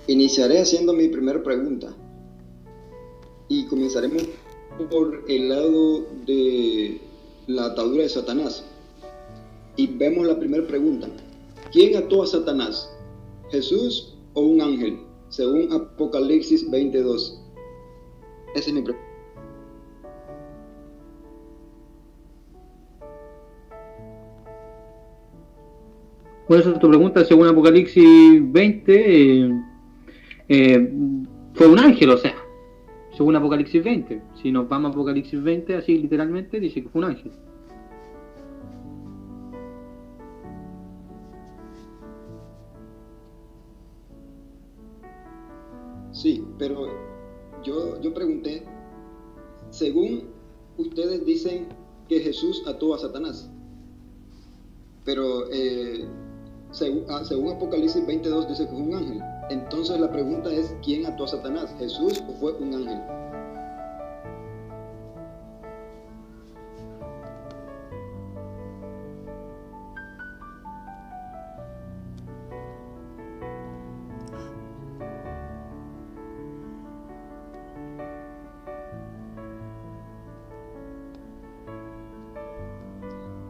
Iniciaré haciendo mi primera pregunta y comenzaremos por el lado de la atadura de Satanás. Y vemos la primera pregunta. ¿Quién ató a Satanás? ¿Jesús o un ángel? Según Apocalipsis 22. Esa es mi pregunta. Por eso tu pregunta, según Apocalipsis 20, fue un ángel, o sea, según Apocalipsis 20. Si nos vamos a Apocalipsis 20, así literalmente, dice que fue un ángel. Sí, pero yo pregunté, según ustedes dicen que Jesús ató a Satanás, pero según Apocalipsis 22 dice que fue un ángel. Entonces la pregunta es, ¿quién ató a Satanás? ¿Jesús o fue un ángel?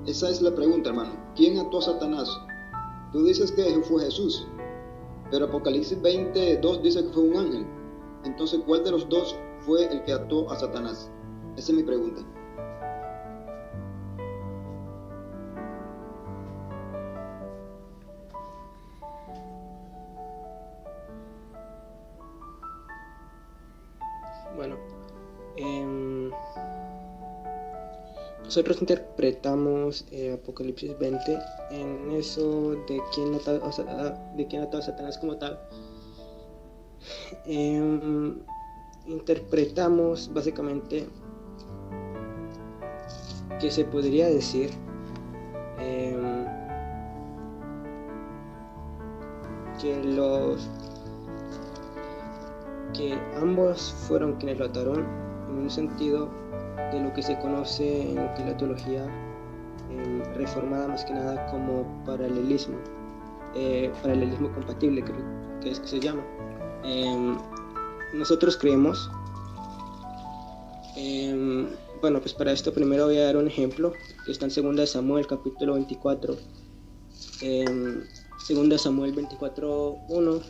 Esa es la pregunta, hermano. ¿Quién ató a Satanás? Tú dices que fue Jesús, pero Apocalipsis 22 dice que fue un ángel. Entonces, ¿cuál de los dos fue el que ató a Satanás? Esa es mi pregunta. Bueno, nosotros interpretamos Apocalipsis 20 en eso de quién ató a Satanás como tal. Interpretamos básicamente que se podría decir que ambos fueron quienes lo ataron, en un sentido de lo que se conoce en lo que es la teología reformada, más que nada como paralelismo compatible, creo que es que se llama. Nosotros creemos, bueno, pues para esto primero voy a dar un ejemplo que está en 2 Samuel capítulo 24, 2 Samuel 24:1.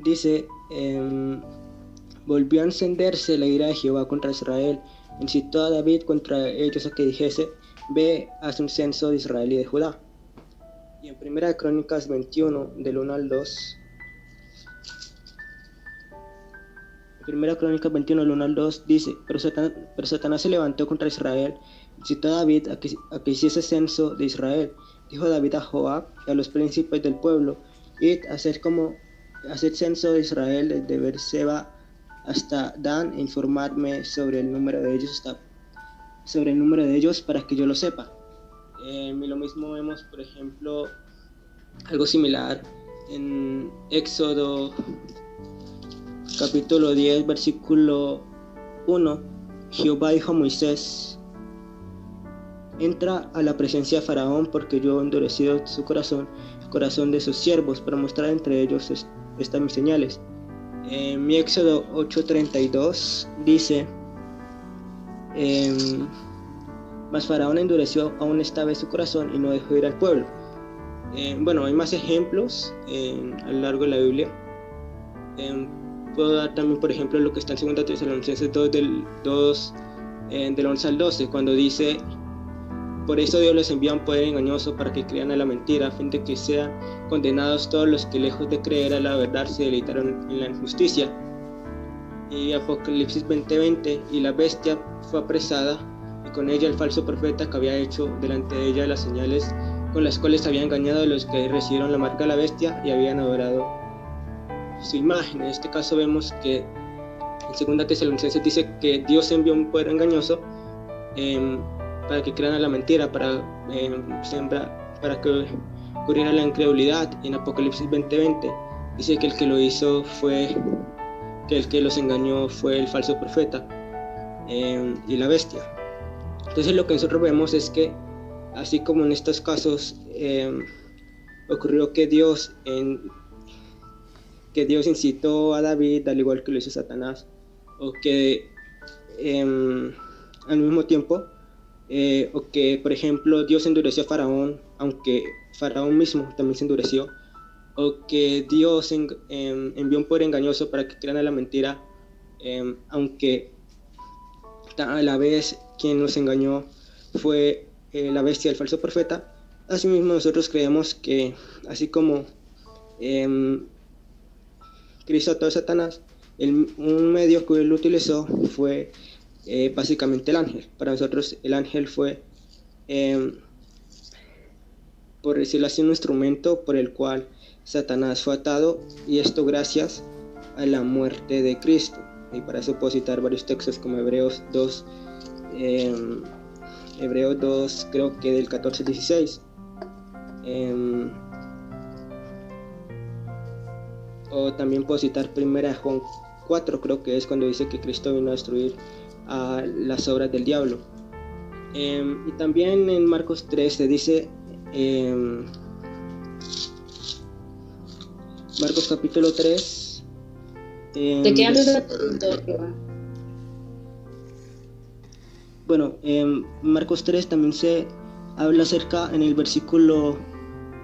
Dice, volvió a encenderse la ira de Jehová contra Israel, incitó a David contra ellos a que dijese, ve, haz un censo de Israel y de Judá. Y en 1 Crónicas 21, del 1 al 2, en 1 Crónicas 21, del 1 al 2, dice, pero Satanás se levantó contra Israel, incitó a David a que hiciese censo de Israel. Dijo David a Joab y a los príncipes del pueblo, id a hacer censo de Israel desde Beerseba hasta Dan e informarme sobre el número de ellos para que yo lo sepa. Y lo mismo vemos, por ejemplo, algo similar en Éxodo capítulo 10, versículo 1. Jehová dijo a Moisés, entra a la presencia de Faraón, porque yo he endurecido su corazón, el corazón de sus siervos, para mostrar entre ellos estas mis señales. Mi Éxodo 8:32 dice, mas Faraón endureció aún esta vez su corazón y no dejó ir al pueblo. Bueno, hay más ejemplos a lo largo de la Biblia. Puedo dar también, por ejemplo, lo que está en 2 Tesalonicenses 2 del 11 al 12, cuando dice, por eso Dios les envía un poder engañoso para que crean a la mentira, a fin de que sean condenados todos los que lejos de creer a la verdad se deleitaron en la injusticia. Y Apocalipsis 20:20, y la bestia fue apresada, y con ella el falso profeta que había hecho delante de ella las señales con las cuales había engañado a los que recibieron la marca de la bestia y habían adorado su imagen. En este caso vemos que en 2 Tesalonicenses dice que Dios envió un poder engañoso para que crean a la mentira, para que ocurriera la incredulidad. En Apocalipsis 20:20 dice que el que lo hizo que el que los engañó fue el falso profeta y la bestia. Entonces lo que nosotros vemos es que, así como en estos casos ocurrió que Dios incitó a David, al igual que lo hizo Satanás, o que al mismo tiempo, o que por ejemplo Dios endureció a Faraón, aunque Faraón mismo también se endureció, o que Dios envió un poder engañoso para que crean la mentira, aunque a la vez quien nos engañó fue la bestia, el falso profeta. Asimismo nosotros creemos que, así como Cristo ató a Satanás, un medio que él utilizó fue básicamente el ángel. Para nosotros el ángel fue, por decirlo así, un instrumento por el cual Satanás fue atado, y esto gracias a la muerte de Cristo. Y para eso puedo citar varios textos como Hebreos 2, creo que del 14 al 16. O también puedo citar 1 Juan 4, creo que es cuando dice que Cristo vino a destruir a las obras del diablo. Y también en Marcos 3 se dice, Marcos capítulo 3. ¿De qué habla? Bueno, en Marcos 3 también se habla acerca, en el versículo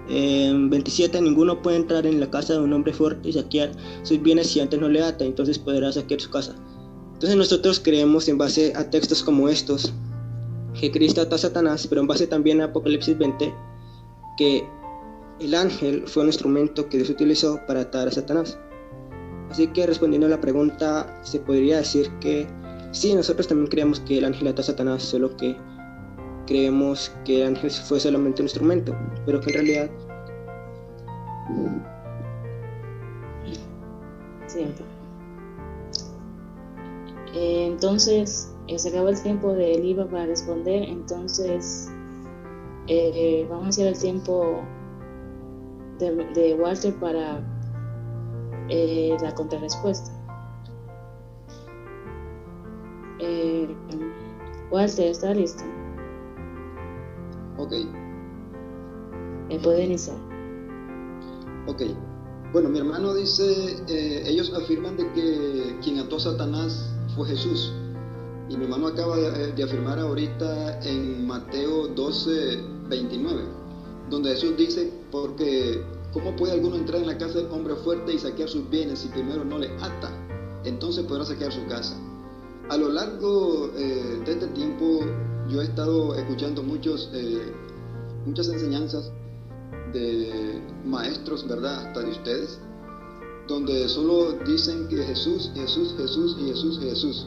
27, ninguno puede entrar en la casa de un hombre fuerte y saquear sus bienes si antes no le ata, entonces podrá saquear su casa. Entonces nosotros creemos, en base a textos como estos, que Cristo ató a Satanás, pero en base también a Apocalipsis 20, que el ángel fue un instrumento que Dios utilizó para atar a Satanás. Así que, respondiendo a la pregunta, se podría decir que sí, nosotros también creemos que el ángel ató a Satanás, solo que creemos que el ángel fue solamente un instrumento, pero que en realidad... Sí. Entonces, se acabó el tiempo de Eliva para responder, entonces vamos a hacer el tiempo de Walter para la contrarrespuesta. Walter, ¿está listo? Ok. Puede iniciar. Ok. Bueno, mi hermano dice, ellos afirman de que quien ató a Satanás fue Jesús. Y mi hermano acaba de afirmar ahorita en Mateo 12, 29, donde Jesús dice, porque ¿cómo puede alguno entrar en la casa del hombre fuerte y saquear sus bienes si primero no le ata? Entonces podrá saquear su casa. A lo largo de este tiempo yo he estado escuchando muchas enseñanzas de maestros, ¿verdad? Hasta de ustedes, donde solo dicen que Jesús, Jesús, Jesús y Jesús, Jesús.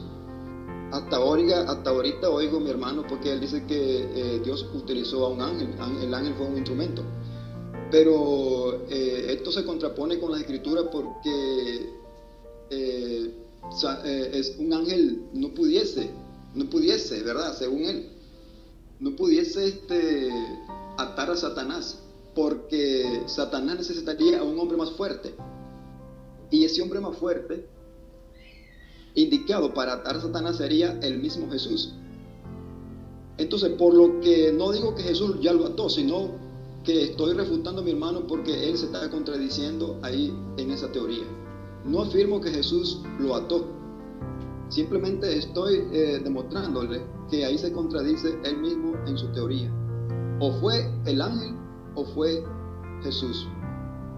Hasta ahorita oigo a mi hermano porque él dice que Dios utilizó a un ángel, el ángel fue un instrumento. Pero esto se contrapone con la escritura porque es un ángel no pudiese, ¿verdad? Según él, no pudiese atar a Satanás, porque Satanás necesitaría a un hombre más fuerte. Y ese hombre más fuerte, indicado para atar a Satanás, sería el mismo Jesús. Entonces, por lo que no digo que Jesús ya lo ató, sino que estoy refutando a mi hermano porque él se está contradiciendo ahí en esa teoría. No afirmo que Jesús lo ató, simplemente estoy demostrándole que ahí se contradice él mismo en su teoría. O fue el ángel o fue Jesús,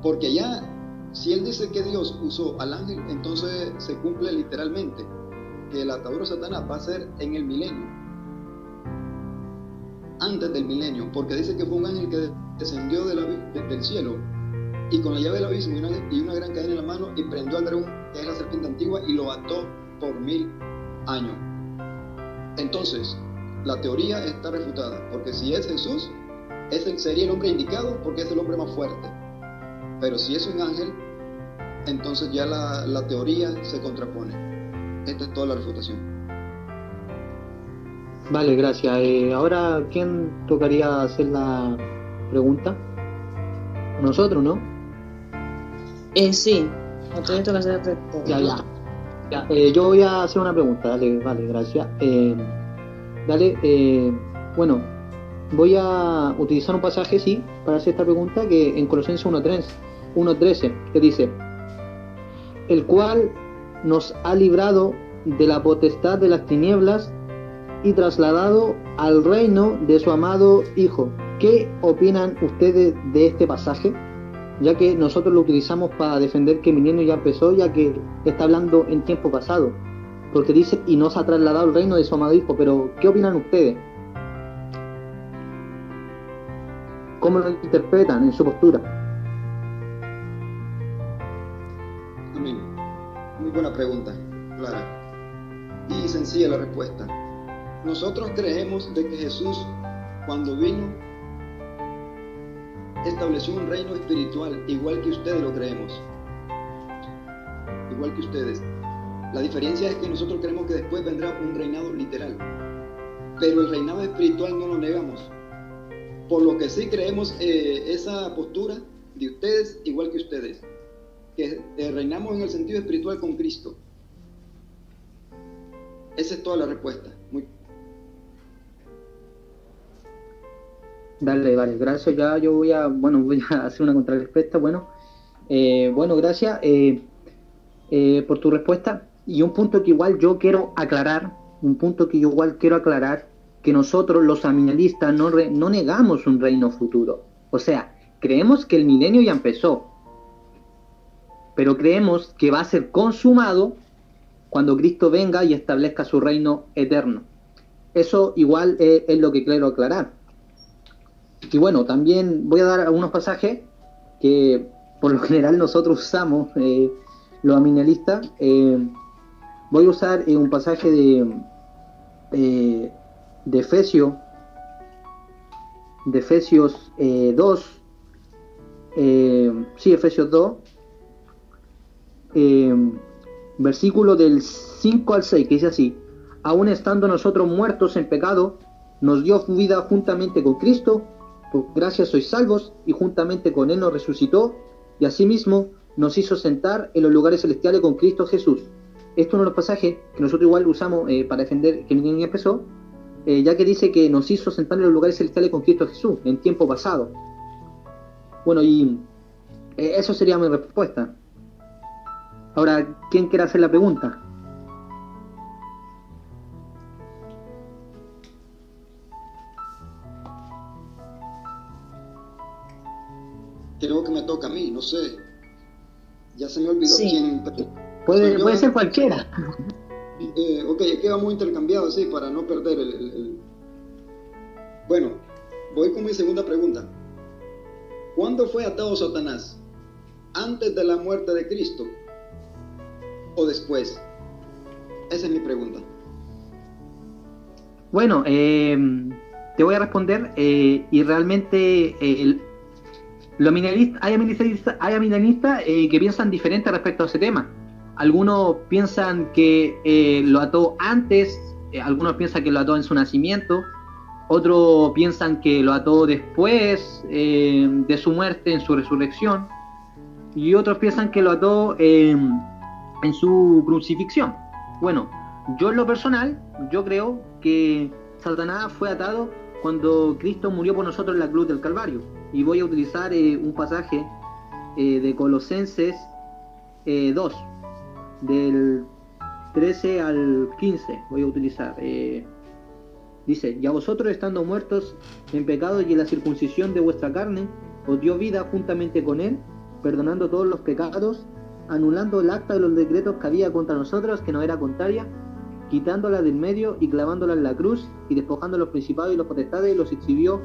porque ya si él dice que Dios usó al ángel, entonces se cumple literalmente que la atadura de Satanás va a ser en el milenio, antes del milenio, porque dice que fue un ángel que descendió del cielo y con la llave del abismo y una gran cadena en la mano, y prendió al dragón, que es la serpiente antigua, y lo ató por 1000 años. Entonces la teoría está refutada, porque si es Jesús, sería el hombre indicado porque es el hombre más fuerte. Pero si es un ángel, entonces ya la teoría se contrapone. Esta es toda la refutación. Vale, gracias. Ahora, ¿quién tocaría hacer la pregunta? Nosotros, ¿no? Sí, entonces toca hacer la pregunta. Ya. Yo voy a hacer una pregunta. Vale, gracias. Dale, bueno, voy a utilizar un pasaje, sí, para hacer esta pregunta, que en Colosenses 1:13, que dice: el cual nos ha librado de la potestad de las tinieblas y trasladado al reino de su amado Hijo. ¿Qué opinan ustedes de este pasaje? Ya que nosotros lo utilizamos para defender que el milenio ya empezó, ya que está hablando en tiempo pasado, porque dice, y nos ha trasladado al reino de su amado Hijo. Pero, ¿qué opinan ustedes? ¿Cómo lo interpretan en su postura? Amén. Muy buena pregunta, clara. Y sencilla la respuesta. Nosotros creemos de que Jesús, cuando vino, estableció un reino espiritual, igual que ustedes lo creemos. Igual que ustedes. La diferencia es que nosotros creemos que después vendrá un reinado literal. Pero el reinado espiritual no lo negamos. Por lo que sí creemos esa postura de ustedes, igual que ustedes. Que reinamos en el sentido espiritual con Cristo. Esa es toda la respuesta. Dale, vale, gracias. Ya yo voy a hacer una contrarrespuesta. Bueno, gracias por tu respuesta. Y un punto que igual yo quiero aclarar, que nosotros los amillennialistas no negamos un reino futuro. O sea, creemos que el milenio ya empezó, pero creemos que va a ser consumado cuando Cristo venga y establezca su reino eterno. Eso igual es lo que quiero aclarar. Y bueno, también voy a dar algunos pasajes que por lo general nosotros usamos, los amillennialistas. Voy a usar un pasaje de Efesios 2, Efesios 2, versículo del 5 al 6, que dice así: aún estando nosotros muertos en pecado, nos dio vida juntamente con Cristo, por gracia sois salvos, y juntamente con Él nos resucitó, y asimismo nos hizo sentar en los lugares celestiales con Cristo Jesús. Esto es uno de los pasajes que nosotros igual usamos para defender que el milenio empezó, ya que dice que nos hizo sentar en los lugares celestiales con Cristo Jesús, en tiempo pasado. Bueno, y eso sería mi respuesta. Ahora, ¿quién quiere hacer la pregunta? Creo que me toca a mí, no sé. Ya se me olvidó quién. Puede ser cualquiera. Ok, es que vamos intercambiados así para no perder Bueno, voy con mi segunda pregunta. ¿Cuándo fue atado Satanás? ¿Antes de la muerte de Cristo o después? Esa es mi pregunta. Bueno, te voy a responder y realmente hay amillennialistas que piensan diferente respecto a ese tema. Algunos piensan que lo ató antes, algunos piensan que lo ató en su nacimiento, otros piensan que lo ató después de su muerte, en su resurrección, y otros piensan que lo ató en su crucifixión. Bueno, yo en lo personal, yo creo que Satanás fue atado cuando Cristo murió por nosotros en la cruz del Calvario. Y voy a utilizar un pasaje de Colosenses 2, del 13 al 15, voy a utilizar. Dice: y a vosotros, estando muertos en pecado y en la circuncisión de vuestra carne, os dio vida juntamente con Él, perdonando todos los pecados, anulando el acta de los decretos que había contra nosotros, que nos era contraria, quitándola del medio y clavándola en la cruz, y despojando a los principados y los potestades, y los exhibió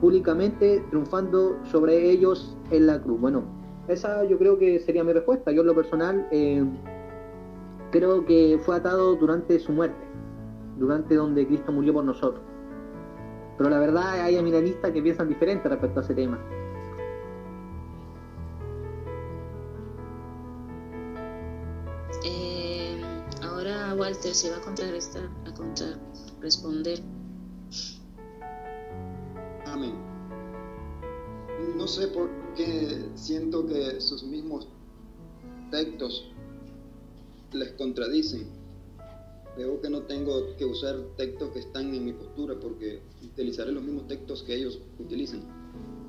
públicamente, triunfando sobre ellos en la cruz. Bueno, esa yo creo que sería mi respuesta. Yo en lo personal creo que fue atado durante su muerte, durante donde Cristo murió por nosotros. Pero la verdad hay amillennialistas que piensan diferente respecto a ese tema. Ahora Walter se va a contrarresponder. Amén. No sé por qué siento que sus mismos textos les contradicen. Veo que no tengo que usar textos que están en mi postura porque utilizaré los mismos textos que ellos utilizan.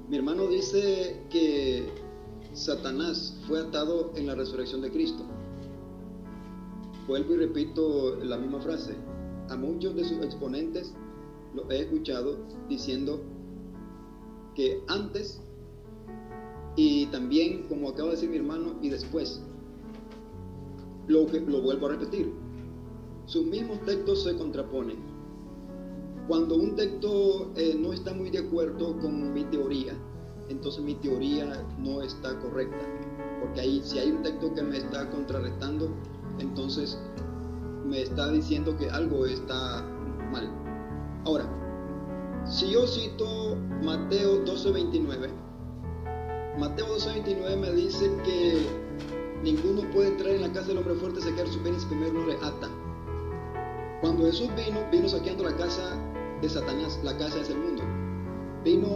Mi hermano dice que Satanás fue atado en la resurrección de Cristo. Vuelvo y repito la misma frase. A muchos de sus exponentes los he escuchado diciendo que antes, y también, como acaba de decir mi hermano, y después. Lo vuelvo a repetir. Sus mismos textos se contraponen. Cuando un texto no está muy de acuerdo con mi teoría, entonces mi teoría no está correcta. Porque ahí, si hay un texto que me está contrarrestando, entonces me está diciendo que algo está mal. Ahora, si yo cito Mateo 12:29, Mateo 12:29 me dice que ninguno puede entrar en la casa del hombre fuerte, saquear sus bienes, primero no le ata. Cuando Jesús vino saqueando la casa de Satanás, la casa es el mundo. Vino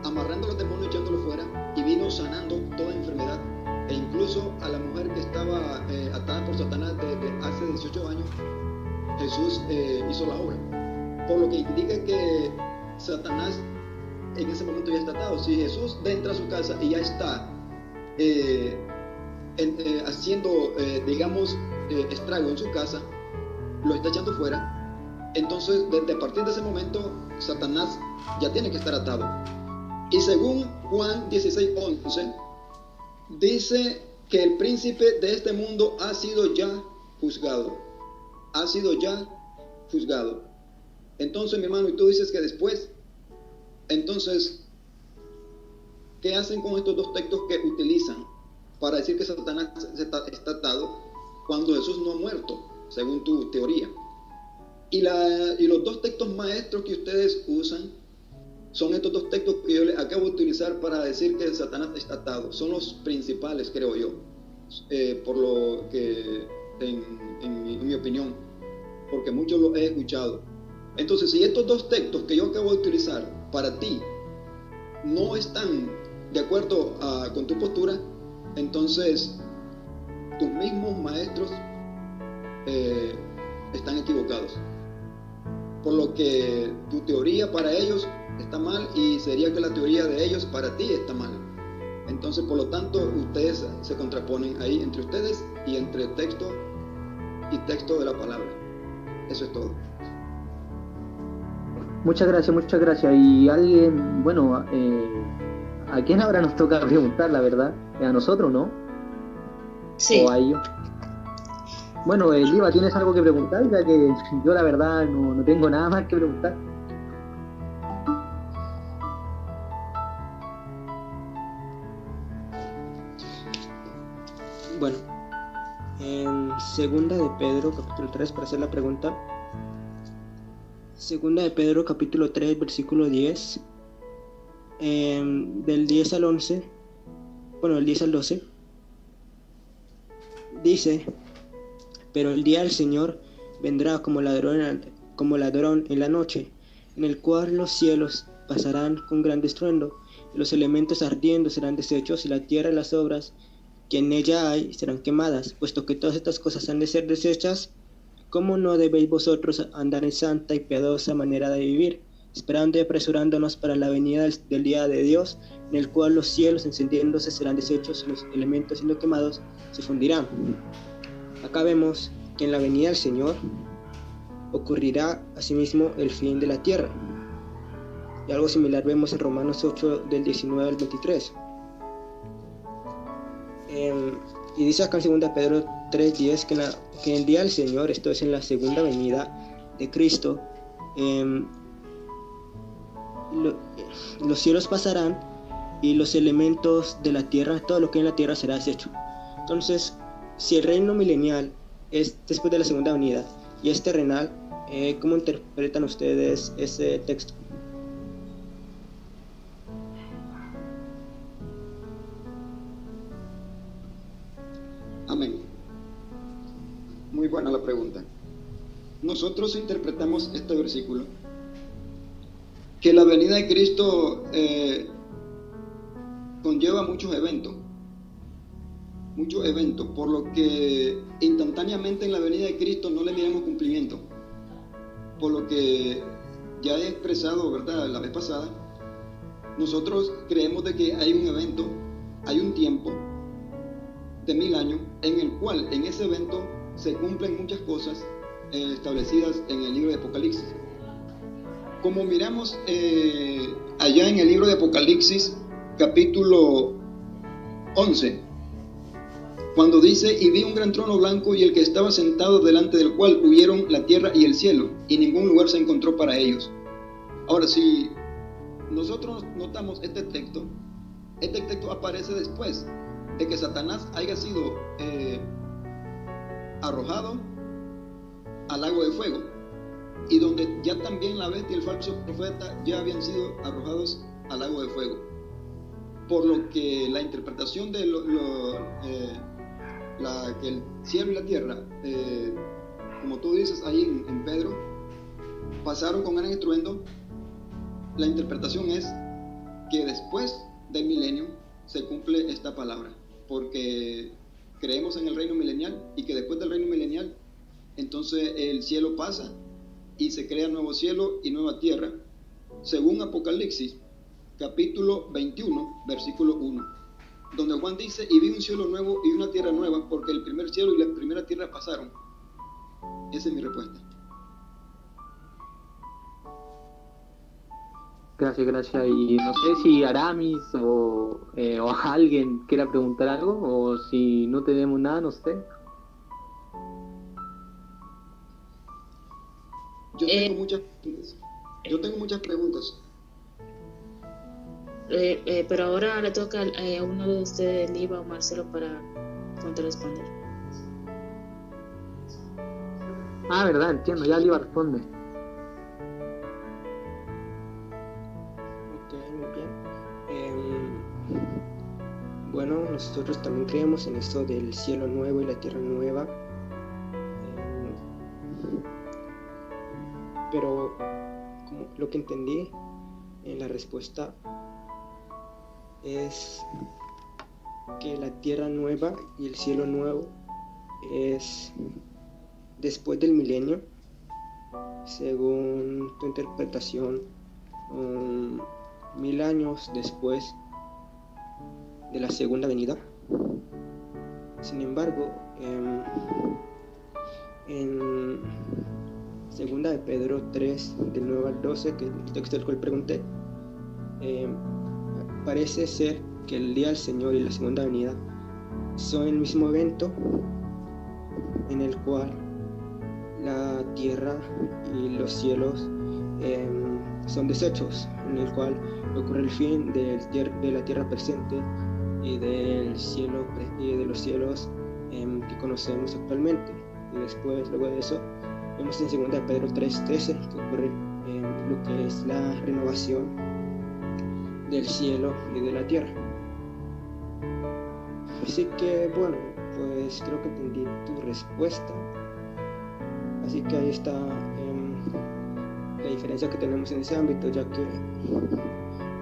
amarrando a los demonios, echándolo fuera, y vino sanando toda enfermedad. E incluso a la mujer que estaba atada por Satanás desde hace 18 años, Jesús hizo la obra. Por lo que indica que Satanás en ese momento ya está atado. Si Jesús entra a su casa y ya está haciendo, digamos, estrago en su casa, lo está echando fuera, entonces desde a partir de ese momento Satanás ya tiene que estar atado. Y según Juan 16:11 dice que el príncipe de este mundo ha sido ya juzgado. Ha sido ya juzgado. Entonces, mi hermano, y tú dices que después, entonces, ¿qué hacen con estos dos textos que utilizan para decir que Satanás está atado cuando Jesús no ha muerto, según tu teoría? Y los dos textos maestros que ustedes usan son estos dos textos que yo les acabo de utilizar para decir que Satanás está atado. Son los principales, creo yo, por lo que, en mi opinión, porque muchos los he escuchado. Entonces, si estos dos textos que yo acabo de utilizar para ti no están de acuerdo con tu postura, entonces tus mismos maestros están equivocados. Por lo que tu teoría para ellos está mal y sería que la teoría de ellos para ti está mal. Entonces, por lo tanto, ustedes se contraponen ahí entre ustedes y entre texto y texto de la palabra. Eso es todo. Muchas gracias. Y alguien, bueno, ¿a quién ahora nos toca preguntar, la verdad? ¿A nosotros, no? Sí. ¿O a ellos? Bueno, Liva, ¿tienes algo que preguntar? Ya que yo la verdad no tengo nada más que preguntar. Bueno, en Segunda de Pedro, capítulo 3, para hacer la pregunta. Segunda de Pedro, capítulo 3, versículo 10, del 10 al 11, bueno, del 10 al 12, dice: pero el día del Señor vendrá como ladrón en la noche, en el cual los cielos pasarán con gran estruendo, y los elementos ardiendo serán deshechos, y la tierra y las obras que en ella hay serán quemadas. Puesto que todas estas cosas han de ser deshechas, ¿cómo no debéis vosotros andar en santa y piadosa manera de vivir, esperando y apresurándonos para la venida del día de Dios, en el cual los cielos encendiéndose serán deshechos, y los elementos siendo quemados se fundirán? Acá vemos que en la venida del Señor ocurrirá asimismo el fin de la tierra. Y algo similar vemos en Romanos 8, del 19 al 23. Y dice acá en 2 Pedro 3:10 que en el día del Señor, esto es en la segunda venida de Cristo, los cielos pasarán y los elementos de la tierra, todo lo que hay en la tierra será deshecho. Entonces, si el reino milenial es después de la segunda venida y es terrenal, ¿cómo interpretan ustedes ese texto? Amén. Muy buena la pregunta. Nosotros interpretamos este versículo que la venida de Cristo conlleva muchos eventos. muchos eventos, por lo que instantáneamente en la venida de Cristo no le miramos cumplimiento. Por lo que ya he expresado, ¿verdad?, la vez pasada, nosotros creemos de que hay un evento, hay un tiempo de 1000 años, en el cual en ese evento se cumplen muchas cosas establecidas en el libro de Apocalipsis. Como miramos allá en el libro de Apocalipsis, capítulo 11, cuando dice: y vi un gran trono blanco y el que estaba sentado delante del cual huyeron la tierra y el cielo, y ningún lugar se encontró para ellos. Ahora, si nosotros notamos este texto aparece después de que Satanás haya sido arrojado al lago de fuego, y donde ya también la bestia y el falso profeta ya habían sido arrojados al lago de fuego. Por lo que la interpretación de que el cielo y la tierra, como tú dices ahí en Pedro, pasaron con gran estruendo, la interpretación es que después del milenio se cumple esta palabra, porque creemos en el reino milenial, y que después del reino milenial entonces el cielo pasa y se crea nuevo cielo y nueva tierra, según Apocalipsis capítulo 21 versículo 1, donde Juan dice: y vi un cielo nuevo y una tierra nueva, porque el primer cielo y la primera tierra pasaron. Esa es mi respuesta. Gracias. Y no sé si Aramis o alguien quiera preguntar algo, o si no tenemos nada, no sé. Yo tengo muchas preguntas. Pero ahora le toca a uno de ustedes, Liva o Marcelo, para responder. Ah, verdad, entiendo, ya Liva responde. Ok, muy bien. Bueno, nosotros también creemos en esto del cielo nuevo y la tierra nueva. Pero como lo que entendí en la respuesta es que la tierra nueva y el cielo nuevo es después del milenio, según tu interpretación, 1000 años después de la segunda venida. Sin embargo, en segunda de Pedro 3, del 9 al 12, que es el texto del cual pregunté, parece ser que el día del Señor y la segunda venida son el mismo evento, en el cual la tierra y los cielos son deshechos, en el cual ocurre el fin de la tierra presente y del cielo y de los cielos que conocemos actualmente. Y después, luego de eso, vemos en 2 de Pedro 3:13 que ocurre lo que es la renovación del cielo y de la tierra. Así que bueno, pues creo que entendí tu respuesta. Así que ahí está la diferencia que tenemos en ese ámbito, ya que,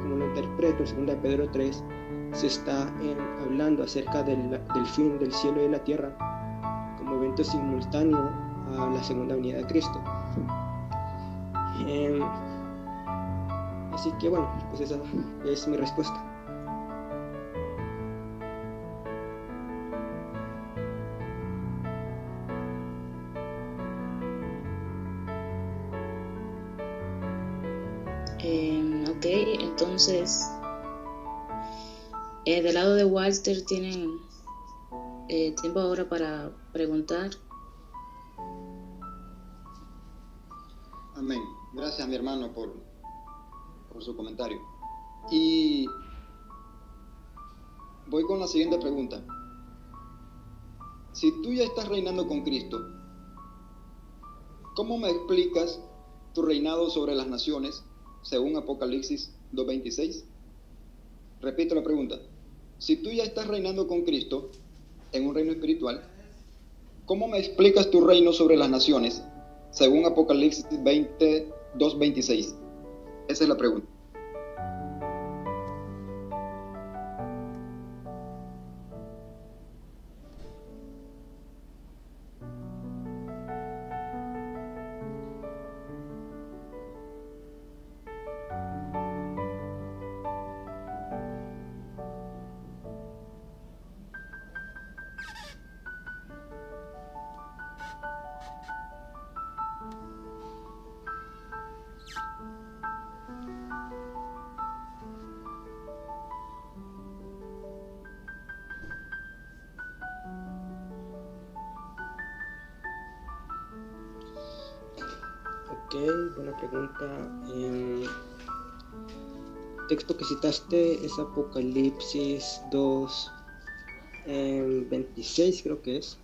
como lo interpreto, en 2 de Pedro 3 se está hablando acerca del fin del cielo y de la tierra como evento simultáneo a la segunda venida de Cristo. Así que bueno, pues esa es mi respuesta. Ok, entonces del lado de Walter tienen tiempo ahora para preguntar. Amén. Gracias, mi hermano, por su comentario. Y voy con la siguiente pregunta. Si tú ya estás reinando con Cristo, ¿cómo me explicas tu reinado sobre las naciones, según Apocalipsis 2:26? Repito la pregunta. Si tú ya estás reinando con Cristo en un reino espiritual, ¿cómo me explicas tu reino sobre las naciones, según Apocalipsis 2:26? Esa es la pregunta. Ok, buena pregunta. Texto que citaste es Apocalipsis 2, 26 creo que es.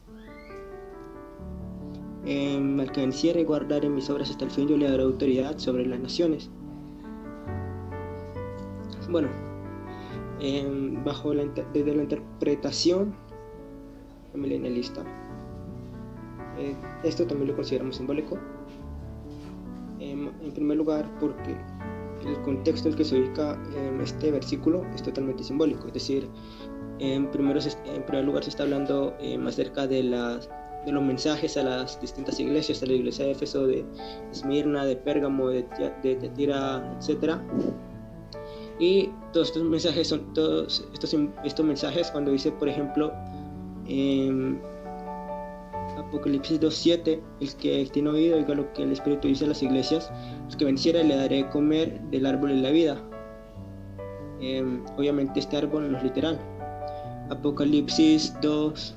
Al que venciere y guardare mis obras hasta el fin, yo le daré autoridad sobre las naciones. Bueno, desde la interpretación milenialista, esto también lo consideramos simbólico. En primer lugar, porque el contexto en el que se ubica este versículo es totalmente simbólico, es decir, en primer lugar se está hablando acerca de los mensajes a las distintas iglesias, a la iglesia de Éfeso, de Esmirna, de Pérgamo, de Tira, etc. Y todos estos mensajes son estos mensajes cuando dice, por ejemplo, Apocalipsis 2:7, el que tiene oído oiga lo que el Espíritu dice a las iglesias, el que venciera le daré comer del árbol de la vida. Obviamente este árbol no es literal. Apocalipsis 2,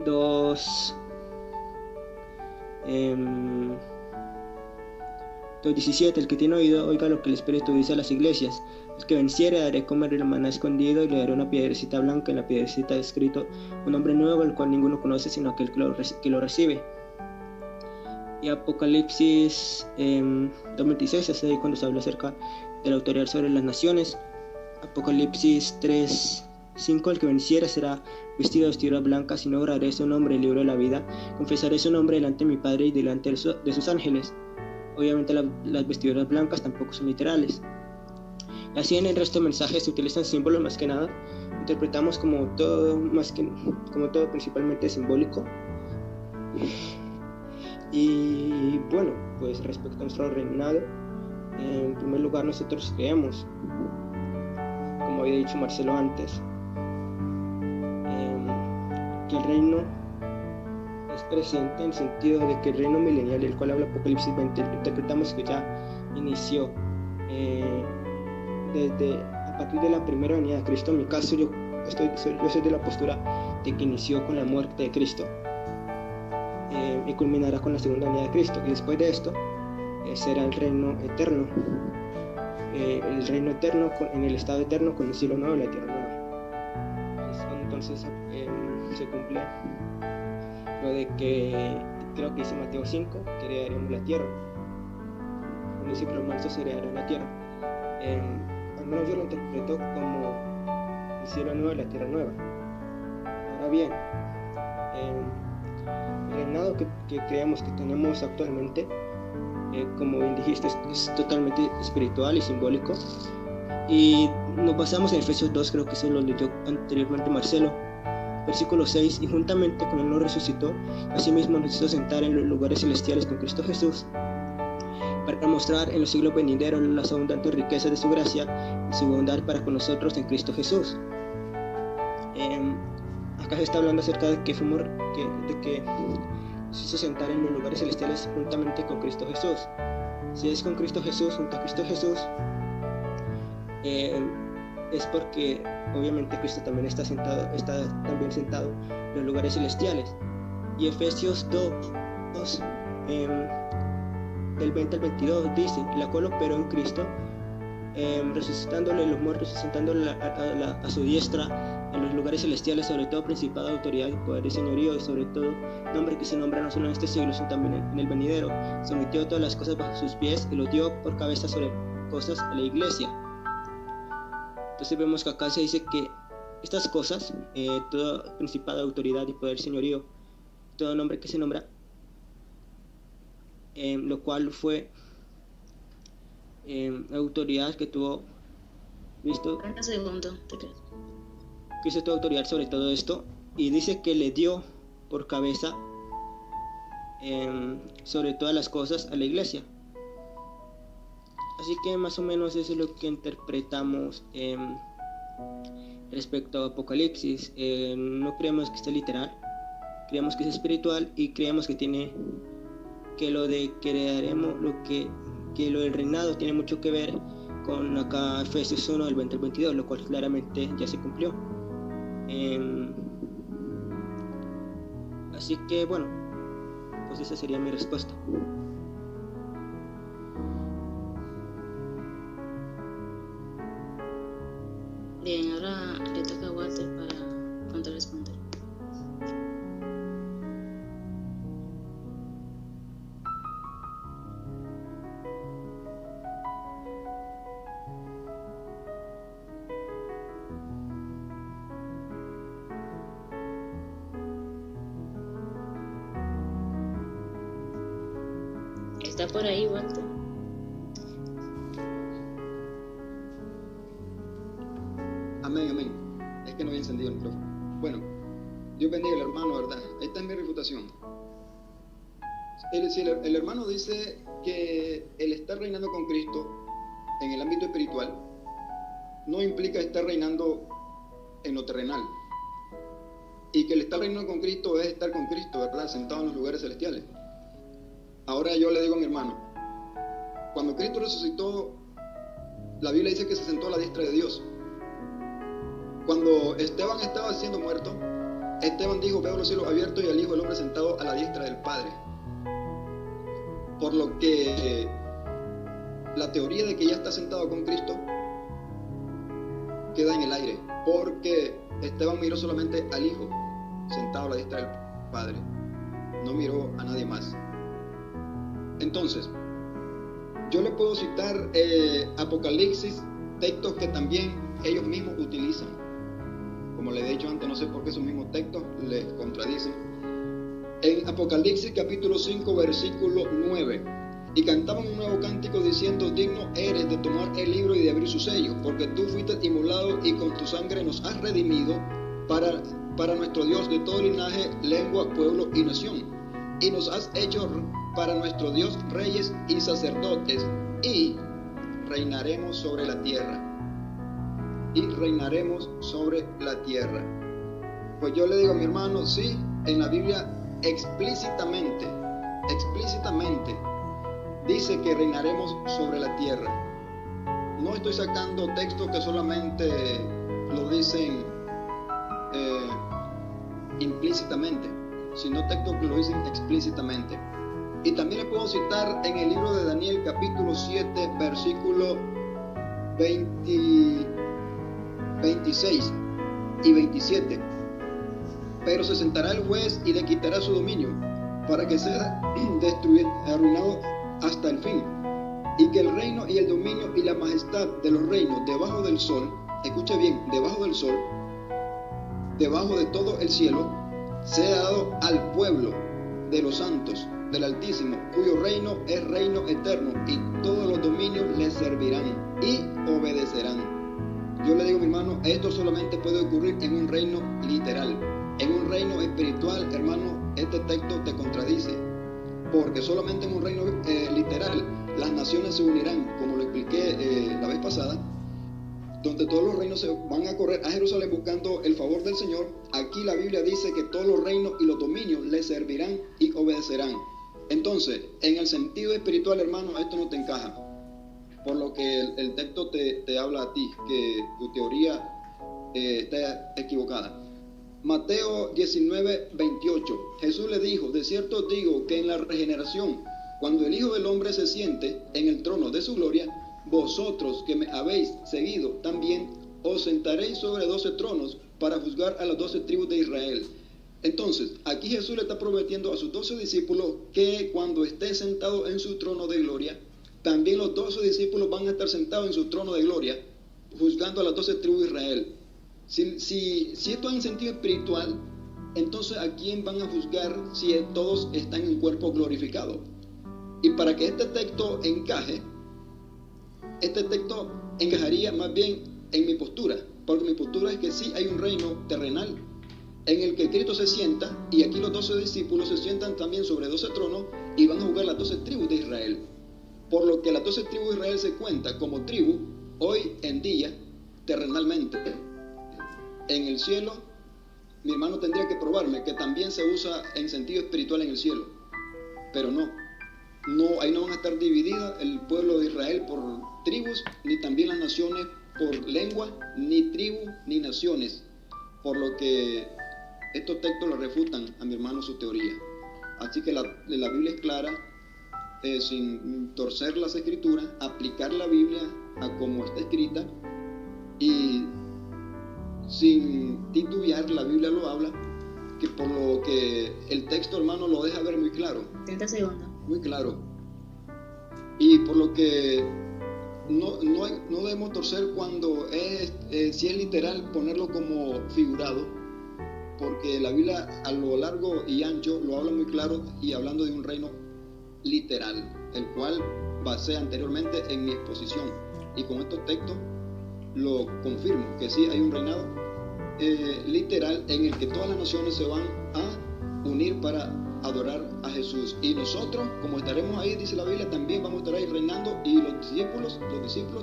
2:17, el que tiene oído oiga lo que el Espíritu dice a las iglesias. El que venciere daré comer el maná escondido y le daré una piedrecita blanca. En la piedrecita ha escrito un nombre nuevo, el cual ninguno conoce sino aquel que lo recibe. Y Apocalipsis 2:26 es ahí cuando se habla acerca de la autoridad sobre las naciones. Apocalipsis 3:5, el que venciere será vestido de vestiduras blancas y no borraré su nombre del libro de la vida. Confesaré su nombre delante de mi Padre y delante de sus ángeles. Obviamente las vestiduras blancas tampoco son literales. Y así en el resto de mensajes se utilizan símbolos más que nada. Interpretamos como todo principalmente simbólico. Y bueno, pues respecto a nuestro reinado, en primer lugar nosotros creemos, como había dicho Marcelo antes, que el reino es presente en el sentido de que el reino milenial del cual habla Apocalipsis 20 interpretamos que ya inició a partir de la primera venida de Cristo. En mi caso yo soy de la postura de que inició con la muerte de Cristo y culminará con la segunda venida de Cristo, y después de esto será el reino eterno, en el estado eterno, con el cielo nuevo y la tierra nueva. Entonces se cumple lo de que creo que dice Mateo 5, que heredaremos la tierra. Cuando dice que los mansos heredarán la tierra, al menos yo lo interpreto como el cielo nuevo y la tierra nueva. Ahora bien, el reinado que creemos que tenemos actualmente, como bien dijiste, es totalmente espiritual y simbólico, y nos basamos en Efesios 2, creo que eso lo leyó anteriormente Marcelo, versículo 6, y juntamente con él nos resucitó, asimismo nos hizo sentar en los lugares celestiales con Cristo Jesús, para mostrar en los siglos venideros las abundantes riquezas de su gracia y su bondad para con nosotros en Cristo Jesús. Acá se está hablando acerca de que se hizo sentar en los lugares celestiales juntamente con Cristo Jesús. Si es con Cristo Jesús, junto a Cristo Jesús, es porque obviamente Cristo también está también sentado en los lugares celestiales. Y Efesios 2 del 20 al 22 dice, la cual operó en Cristo, resucitándole los muertos, sentándole a su diestra en los lugares celestiales, sobre todo principado, autoridad, poder y señorío, y sobre todo nombre que se nombra no solo en este siglo, sino también en el venidero. Sometió todas las cosas bajo sus pies y lo dio por cabeza sobre cosas a la iglesia. Entonces vemos que acá se dice que estas cosas, todo principado, autoridad y poder, señorío, todo nombre que se nombra, lo cual fue autoridad que tuvo, ¿visto? Un segundo, te quedas. Que hizo toda autoridad sobre todo esto, y dice que le dio por cabeza sobre todas las cosas a la iglesia. Así que más o menos eso es lo que interpretamos respecto a Apocalipsis. No creemos que esté literal, creemos que es espiritual, y creemos que lo de que heredaremos, que lo del reinado tiene mucho que ver con acá Efesios 1 del 20 al 22, lo cual claramente ya se cumplió. Así que bueno, Pues esa sería mi respuesta. Bien, ahora le toca a Walter para contrarresponder. ¿Está por ahí, Walter? Amén, amén. Es que no había encendido el micrófono. Bueno, Dios bendiga al hermano, ¿verdad? Esta es mi refutación. Si el hermano dice que el estar reinando con Cristo en el ámbito espiritual no implica estar reinando en lo terrenal. Y que el estar reinando con Cristo es estar con Cristo, ¿verdad? Sentado en los lugares celestiales. Ahora yo le digo a mi hermano, cuando Cristo resucitó, la Biblia dice que se sentó a la diestra de Dios. Cuando Esteban estaba siendo muerto, Esteban dijo: veo los cielos abiertos y al Hijo del Hombre sentado a la diestra del Padre. Por lo que la teoría de que ya está sentado con Cristo queda en el aire, porque Esteban miró solamente al Hijo sentado a la diestra del Padre, no miró a nadie más. Entonces, yo le puedo citar Apocalipsis, textos que también ellos mismos utilizan. Como les he dicho antes, no sé por qué esos mismos textos les contradicen. En Apocalipsis capítulo 5, versículo 9: y cantaban un nuevo cántico diciendo: digno eres de tomar el libro y de abrir sus sellos, porque tú fuiste inmolado y con tu sangre nos has redimido para nuestro Dios de todo linaje, lengua, pueblo y nación. Y nos has hecho para nuestro Dios reyes y sacerdotes, y reinaremos sobre la tierra. Y reinaremos sobre la tierra. Pues yo le digo a mi hermano, sí, en la Biblia explícitamente dice que reinaremos sobre la tierra. No estoy sacando textos que solamente lo dicen implícitamente, sino textos que lo dicen explícitamente. Y también le puedo citar en el libro de Daniel capítulo 7, versículo 26 y 27: pero se sentará el juez y le quitará su dominio, para que sea destruido, arruinado hasta el fin, y que el reino y el dominio y la majestad de los reinos debajo del sol, escuche bien, debajo del sol, debajo de todo el cielo, sea dado al pueblo de los santos del Altísimo, cuyo reino es reino eterno, y todos los dominios le servirán y obedecerán. Yo le digo, mi hermano, esto solamente puede ocurrir en un reino literal. En un reino espiritual, hermano, este texto te contradice, porque solamente en un reino literal las naciones se unirán, como lo expliqué la vez pasada, donde todos los reinos se van a correr a Jerusalén buscando el favor del Señor. Aquí la Biblia dice que todos los reinos y los dominios le servirán y obedecerán. Entonces, en el sentido espiritual, hermano, esto no te encaja, por lo que el texto te habla a ti, que tu teoría está equivocada. Mateo 19, 28. Jesús le dijo: de cierto os digo que en la regeneración, cuando el Hijo del Hombre se siente en el trono de su gloria, vosotros que me habéis seguido también os sentaréis sobre 12 tronos para juzgar a las 12 tribus de Israel. Entonces, aquí Jesús le está prometiendo a sus 12 discípulos que cuando esté sentado en su trono de gloria, también los 12 discípulos van a estar sentados en su trono de gloria, juzgando a las 12 tribus de Israel. Si esto es en sentido espiritual, entonces ¿a quién van a juzgar si todos están en cuerpo glorificado? Y para que este texto encaje, este texto encajaría más bien en mi postura, porque mi postura es que sí hay un reino terrenal en el que Cristo se sienta, y aquí los 12 discípulos se sientan también sobre 12 tronos y van a juzgar las 12 tribus de Israel. Por lo que las 12 tribus de Israel se cuentan como tribu hoy en día terrenalmente. En el cielo, mi hermano tendría que probarme que también se usa en sentido espiritual en el cielo, pero no, ahí no van a estar divididas el pueblo de Israel por tribus, ni también las naciones por lengua, ni tribu, ni naciones, por lo que estos textos le refutan a mi hermano su teoría. Así que la Biblia es clara, sin torcer las escrituras, aplicar la Biblia a como está escrita y sin titubear, la Biblia lo habla, que por lo que el texto, hermano, lo deja ver muy claro. 30 segundos. Muy claro. Y por lo que no debemos torcer cuando si es literal, ponerlo como figurado, porque la Biblia a lo largo y ancho lo habla muy claro y hablando de un reino literal, el cual basé anteriormente en mi exposición, y con estos textos lo confirmo, que sí hay un reinado literal en el que todas las naciones se van a unir para adorar a Jesús, y nosotros, como estaremos ahí, dice la Biblia, también vamos a estar ahí reinando, y los discípulos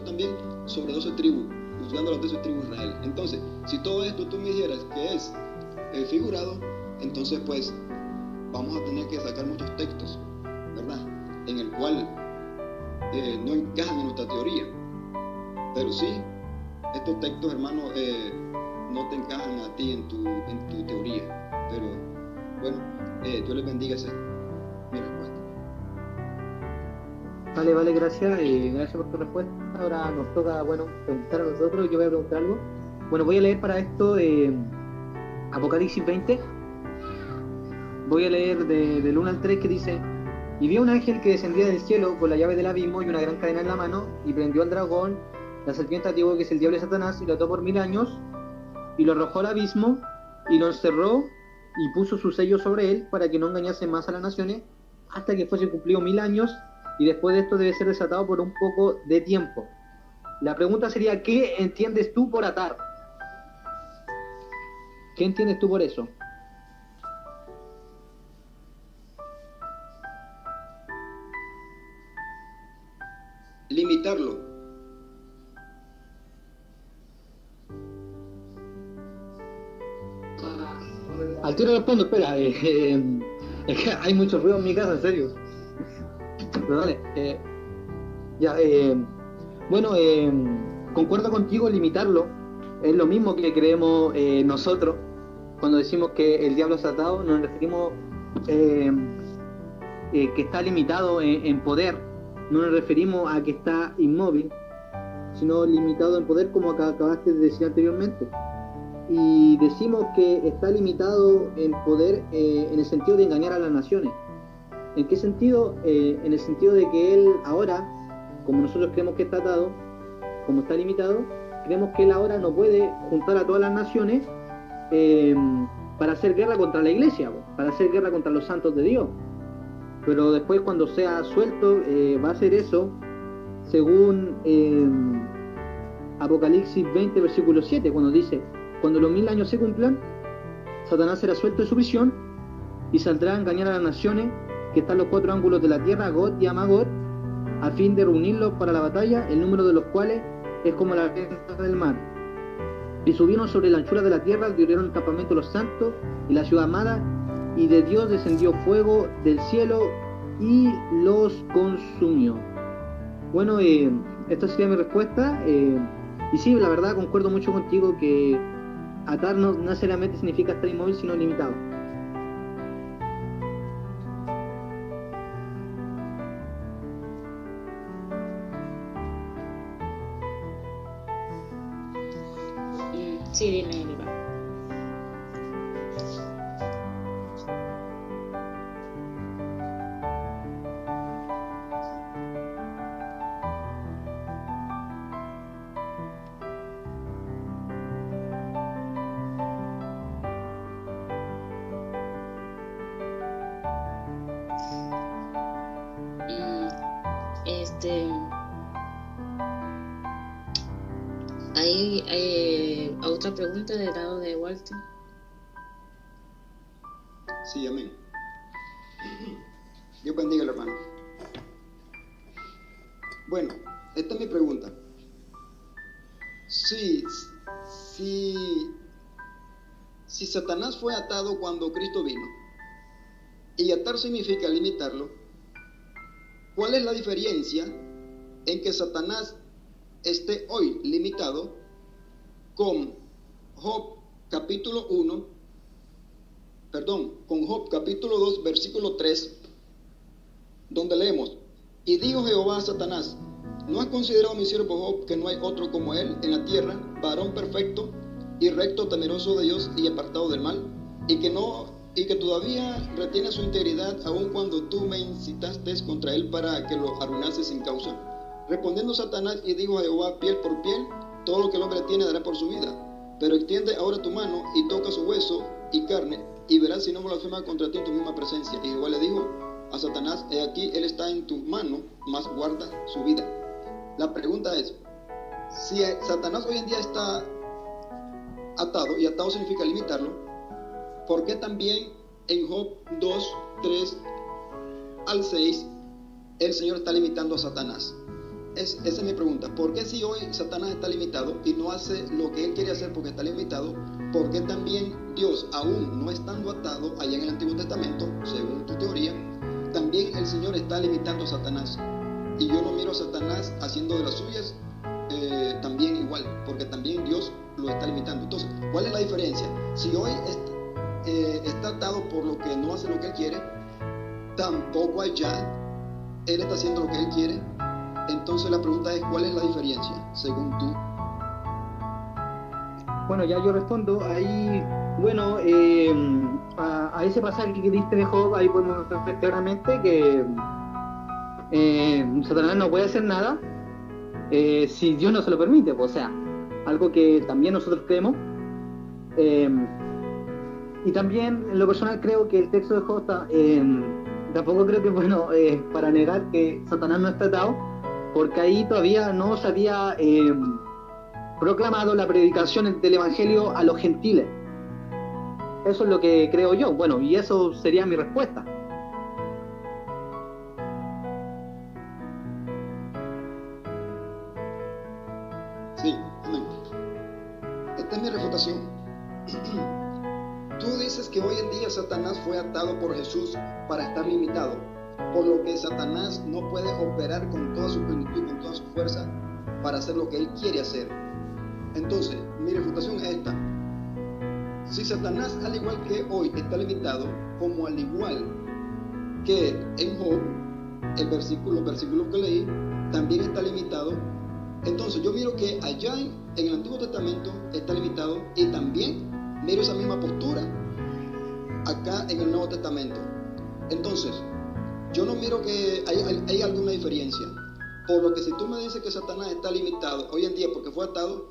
también sobre 12 tribus, juzgando a las 12 tribus de Israel. Entonces, si todo esto tú me dijeras que es figurado, entonces pues vamos a tener que sacar muchos textos, ¿verdad?, en el cual no encajan en nuestra teoría, pero sí, estos textos, hermano, no te encajan a ti en tu teoría, pero bueno, Dios les bendiga. Esa es mi respuesta. Vale, gracias, gracias por tu respuesta. Ahora nos toca, bueno, preguntar a nosotros. Yo voy a preguntar algo. Bueno, voy a leer para esto Apocalipsis 20. Voy a leer del 1 al 3, que dice: y vi un ángel que descendía del cielo con la llave del abismo y una gran cadena en la mano, y prendió al dragón, la serpiente antigua, que es el diablo y Satanás, y lo ató por 1000 años, y lo arrojó al abismo, y lo encerró, y puso su sello sobre él, para que no engañase más a las naciones, hasta que fuese cumplido 1000 años, y después de esto debe ser desatado por un poco de tiempo. La pregunta sería: ¿qué entiendes tú por atar? ¿Qué entiendes tú por eso? Limitarlo. Al tiro respondo, espera, es que hay mucho ruido en mi casa, en serio. Pero dale, bueno, concuerdo contigo, limitarlo es lo mismo que creemos nosotros cuando decimos que el diablo es atado. Nos referimos que está limitado en poder, no nos referimos a que está inmóvil, sino limitado en poder, como acabaste de decir anteriormente. Y decimos que está limitado en poder en el sentido de engañar a las naciones. ¿En qué sentido? En el sentido de que él ahora, como nosotros creemos que está atado, como está limitado, creemos que él ahora no puede juntar a todas las naciones para hacer guerra contra la iglesia, para hacer guerra contra los santos de Dios. Pero después, cuando sea suelto, va a hacer eso según Apocalipsis 20, versículo 7, cuando dice: cuando los 1000 años se cumplan, Satanás será suelto de su prisión y saldrá a engañar a las naciones que están en los 4 ángulos de la tierra, Gog y Magog, a fin de reunirlos para la batalla, el número de los cuales es como la arena del mar. Y subieron sobre la anchura de la tierra, destruyeron el campamento de los santos y la ciudad amada, y de Dios descendió fuego del cielo y los consumió. Bueno, esta sería mi respuesta. Y sí, la verdad concuerdo mucho contigo que atar no necesariamente significa estar inmóvil, sino limitado. Sí, dime, Liva. Hay otra pregunta del lado de Walter. Sí, amén. Dios bendiga al hermano. Bueno, esta es mi pregunta. Si Satanás fue atado cuando Cristo vino, y atar significa limitarlo, ¿cuál es la diferencia en que Satanás esté hoy limitado con Job capítulo 1, con Job capítulo 2, versículo 3, donde leemos: y dijo Jehová a Satanás: ¿no has considerado mi siervo Job, que no hay otro como él en la tierra, varón perfecto y recto, temeroso de Dios y apartado del mal, y que todavía retiene su integridad, aun cuando tú me incitaste contra él para que lo arruinase sin causa? Respondiendo Satanás, y dijo a Jehová: piel por piel, todo lo que el hombre tiene dará por su vida. Pero extiende ahora tu mano y toca su hueso y carne, y verás si no blasfema contra ti en tu misma presencia. Y Jehová le dijo a Satanás: he aquí, él está en tu mano, mas guarda su vida. La pregunta es, si Satanás hoy en día está atado, y atado significa limitarlo, ¿por qué también en Job 2, 3 al 6 el Señor está limitando a Satanás? Esa es mi pregunta. ¿Por qué si hoy Satanás está limitado y no hace lo que él quiere hacer porque está limitado, por qué también Dios, aún no estando atado allá en el Antiguo Testamento, según tu teoría, también el Señor está limitando a Satanás? Y yo no miro a Satanás haciendo de las suyas también igual, porque también Dios lo está limitando. Entonces, ¿cuál es la diferencia? Si hoy está atado por lo que no hace lo que él quiere, tampoco allá él está haciendo lo que él quiere. Entonces la pregunta es, ¿cuál es la diferencia según tú? Bueno, ya yo respondo. Ahí, bueno, a ese pasaje que diste de Job, ahí podemos ver claramente que Satanás no puede hacer nada si Dios no se lo permite, pues, o sea, algo que también nosotros creemos. Y también en lo personal creo que el texto de Job tampoco creo que es bueno para negar que Satanás no está atado, porque ahí todavía no se había proclamado la predicación del evangelio a los gentiles. Eso es lo que creo yo. Bueno, y eso sería mi respuesta. Sí, amén. Esta es mi refutación. Tú dices que hoy en día Satanás fue atado por Jesús para estar limitado, por lo que Satanás no puede operar con toda su plenitud, con toda su fuerza, para hacer lo que él quiere hacer. Entonces, mi refutación es esta: si Satanás, al igual que hoy, está limitado, como al igual que en Job, los versículos que leí, también está limitado, entonces yo miro que allá en el Antiguo Testamento está limitado, y también miro esa misma postura acá en el Nuevo Testamento. Entonces, yo no miro que hay alguna diferencia. Por lo que si tú me dices que Satanás está limitado hoy en día porque fue atado,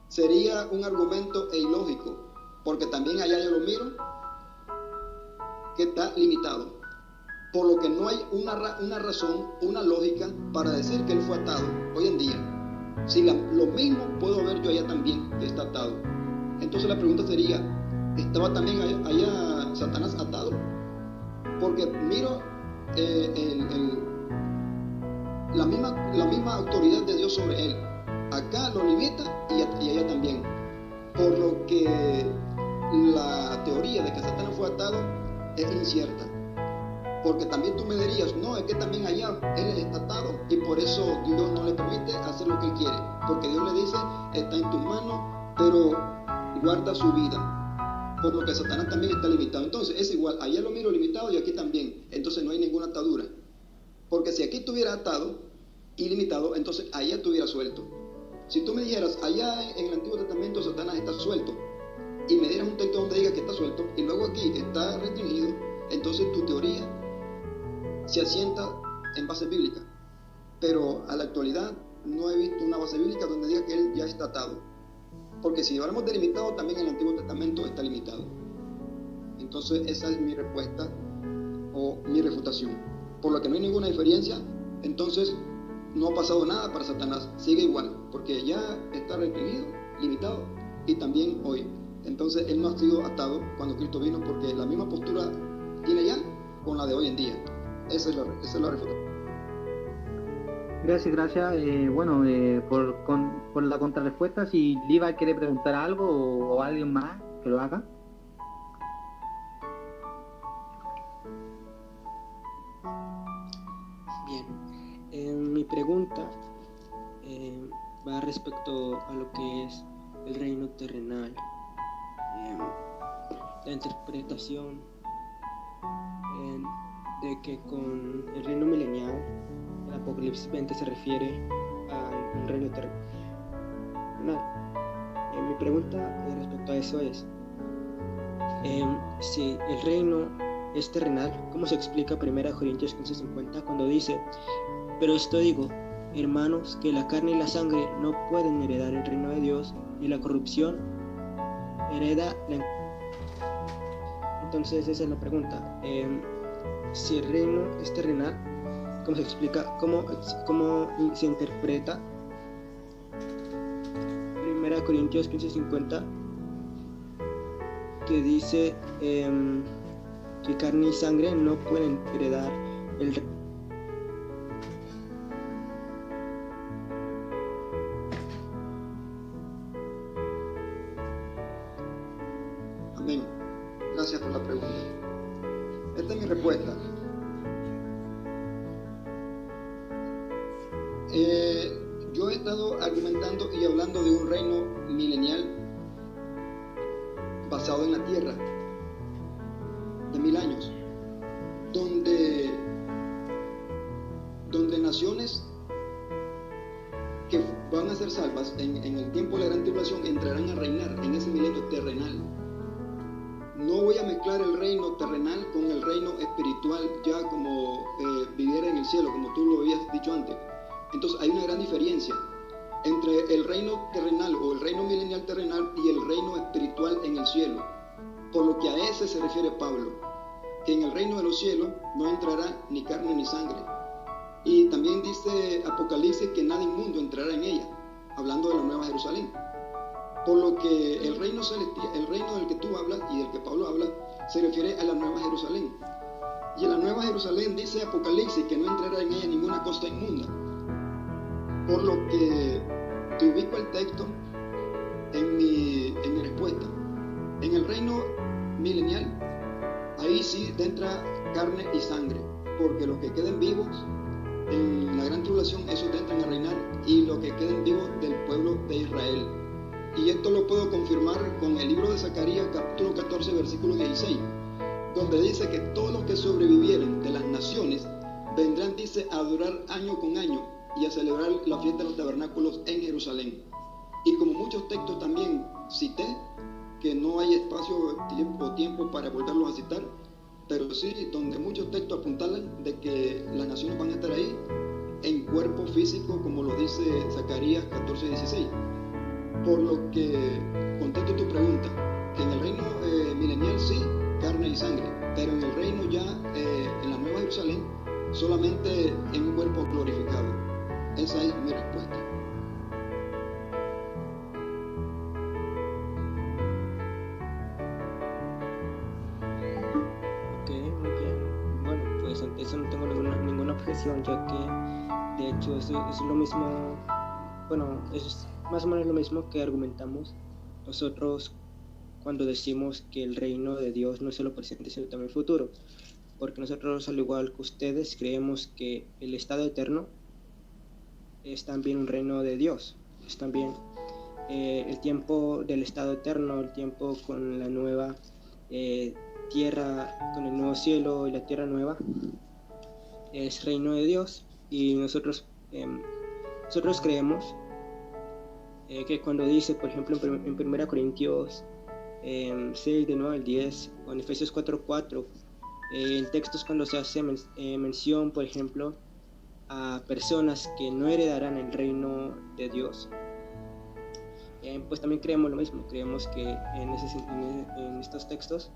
sería un argumento ilógico, porque también allá yo lo miro que está limitado. Por lo que no hay una razón, una lógica para decir que él fue atado hoy en día. Si lo mismo puedo ver yo allá también que está atado. Entonces la pregunta sería, ¿estaba también allá Satanás atado? Porque miro la misma autoridad de Dios sobre él. Acá lo limita y allá también. Por lo que la teoría de que Satanás fue atado es incierta. Porque también tú me dirías, no, es que también allá él está atado y por eso Dios no le permite hacer lo que él quiere. Porque Dios le dice, está en tus manos, pero guarda su vida. Por lo que Satanás también está limitado. Entonces es igual, allá lo miro limitado y aquí también. Entonces no hay ninguna atadura. Porque si aquí estuviera atado y limitado, entonces allá estuviera suelto. Si tú me dijeras, allá en el Antiguo Testamento Satanás está suelto, y me dieras un texto donde diga que está suelto, y luego aquí está restringido, entonces tu teoría se asienta en base bíblica. Pero a la actualidad no he visto una base bíblica donde diga que él ya está atado. Porque si hablamos de limitado, también en el Antiguo Testamento está limitado. Entonces esa es mi respuesta o mi refutación. Por lo que no hay ninguna diferencia, entonces no ha pasado nada para Satanás, sigue igual, porque ya está restringido, limitado, y también hoy. Entonces él no ha sido atado cuando Cristo vino, porque la misma postura tiene ya con la de hoy en día. Esa es la refutación. Gracias. Bueno, por la contrarrespuesta, si Liva quiere preguntar algo o alguien más que lo haga. Bien, mi pregunta va respecto a lo que es el reino terrenal. la interpretación de que con el reino milenial, el Apocalipsis 20 se refiere al reino terrenal. Mi pregunta respecto a eso es, si el reino es terrenal, ¿cómo se explica 1 Corintios 15:50 cuando dice: pero esto digo, hermanos, que la carne y la sangre no pueden heredar el reino de Dios, y la corrupción hereda la... Entonces esa es la pregunta. Si el reino es terrenal, ¿cómo se explica? ¿Cómo se interpreta 1 Corintios 15:50 que dice que carne y sangre no pueden heredar el reino? Amén. Gracias por la pregunta. Esta es mi respuesta. Yo he estado argumentando y hablando de un reino milenial basado en la tierra, de 1000 años, donde naciones que van a ser salvas en el tiempo de la gran tribulación entrarán a reinar en ese milenio terrenal. No voy a mezclar el reino terrenal con el reino espiritual, ya como viviera en el cielo, como tú lo habías dicho antes. Entonces hay una gran diferencia entre el reino terrenal o el reino milenial terrenal y el reino espiritual en el cielo, por lo que a ese se refiere Pablo, que en el reino de los cielos no entrará ni carne ni sangre. Y también dice Apocalipsis que nada inmundo entrará en ella, hablando de la Nueva Jerusalén. Por lo que el reino celestial, el reino del que tú hablas y del que Pablo habla, se refiere a la Nueva Jerusalén. Y en la Nueva Jerusalén dice Apocalipsis que no entrará en ella ninguna cosa inmunda. Por lo que te ubico el texto en mi respuesta. En el reino milenial, ahí sí entra carne y sangre, porque los que queden vivos en la gran tribulación, esos entran a reinar, y los que queden vivos del pueblo de Israel. Y esto lo puedo confirmar con el libro de Zacarías, capítulo 14, versículo 16, donde dice que todos los que sobrevivieren de las naciones vendrán, dice, a adorar año con año y a celebrar la fiesta de los tabernáculos en Jerusalén. Y como muchos textos también cité, que no hay espacio o tiempo para volverlos a citar, pero sí donde muchos textos apuntalan de que las naciones van a estar ahí en cuerpo físico, como lo dice Zacarías 14:16. Por lo que contesto tu pregunta, que en el reino milenial sí, carne y sangre, pero en el reino ya, en la Nueva Jerusalén, solamente en un cuerpo glorificado. Esa es mi respuesta. Ok, muy bien. Bueno, pues ante eso no tengo ninguna objeción, ya que de hecho eso es lo mismo, bueno, eso es más o menos lo mismo que argumentamos nosotros cuando decimos que el reino de Dios no es solo presente, sino también futuro, porque nosotros, al igual que ustedes, creemos que el estado eterno es también un reino de Dios, es también el tiempo del estado eterno, el tiempo con la nueva tierra, con el nuevo cielo y la tierra nueva, es reino de Dios. Y nosotros creemos que cuando dice, por ejemplo, en 1 Corintios 6, de 9 al 10, o en Efesios 4:4, en textos cuando se hace mención, por ejemplo, a personas que no heredarán el reino de Dios, pues también creemos lo mismo. Creemos que en estos textos,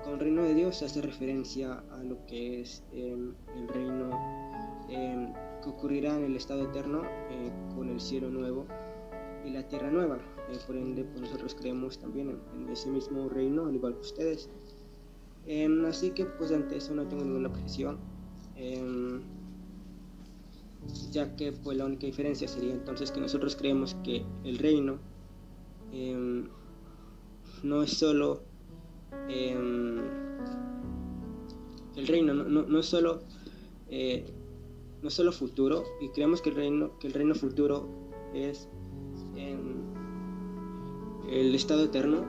con reino de Dios se hace referencia a lo que es el reino que ocurrirá en el estado eterno, con el cielo nuevo y la tierra nueva. Por ende, pues nosotros creemos también en ese mismo reino, al igual que ustedes. Así que pues ante eso no tengo ninguna objeción, ya que pues la única diferencia sería entonces que nosotros creemos que el reino no es solo el reino no es solo futuro, y creemos que el reino futuro es el estado eterno,